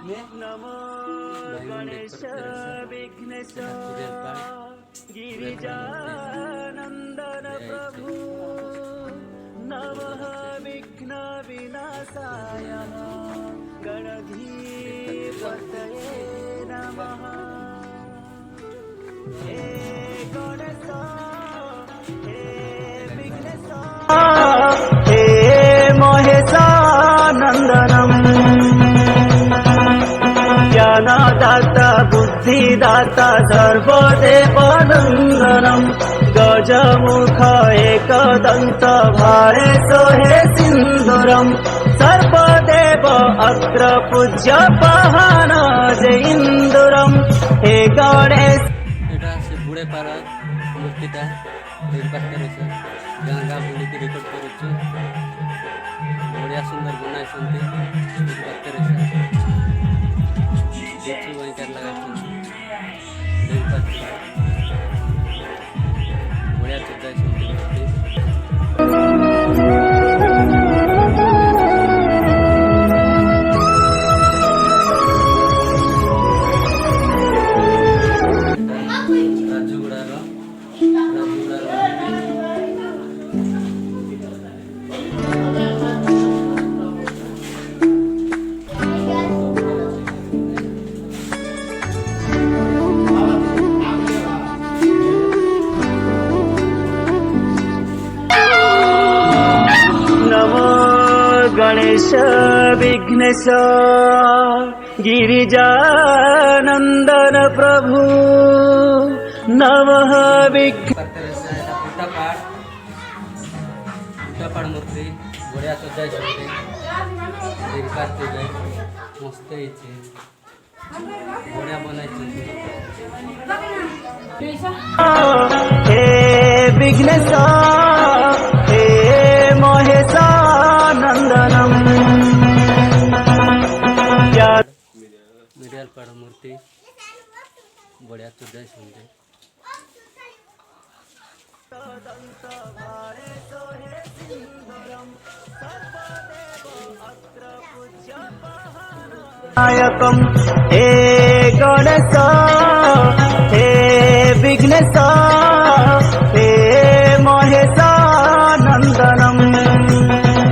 नमो गणेश विघ्नेश गिरिजानंदन प्रभु नमः विघ्न विनाशाय गणधीपतये नमः। हे गणेश हे विघ्नेश हे महेशानंदनम् ज्ञानदाता बुद्धिदाता सर्वदेवनन्दनम् गजमुख एकदन्त भारे सोहे सिन्दूरम् सर्वदेव अग्र पूज्य पाहन जयिन्दुरम्। हे गणेश এটা সে বুড়ে পাড়া মূর্তিটা এই পাশে রয়েছে গাঁ গাঁ বুলিকে রেকর্ড করেছে বড়িয়া সুন্দর বনাইছন্তি এই পাশে রয়েছে দেখছি ওইটার লাগাইছন্তি এই পাশে বড়িয়া চুদাইছন্তি মূর্তি गणेश विघ्नेश गिरिजानंदन प्रभु नमः विघ्न পুটাপাড় মূর্তি বড়িয়া সজাইছন্তি দেখতে যাই মস্ত হয়েছে বড়িয়া বনাইছন্তি। हे विघ्नेश हे महेशानंदनम् মিডিয়াল পাড় মূর্তি বড়িয়া সজাইছন্তি। नायकम् हे गणेश हे विघ्नेश हे महेशानन्दनम्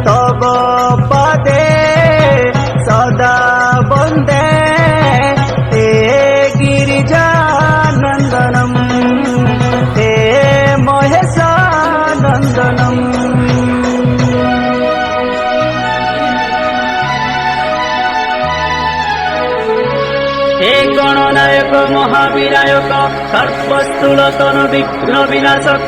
तव पदे सदा वन्दे हे गिरिजानन्दनम् हे महेशानन्दनम्। हे गणनायक महाविनायक सर्वस्थूलतन विघ्न विनाशक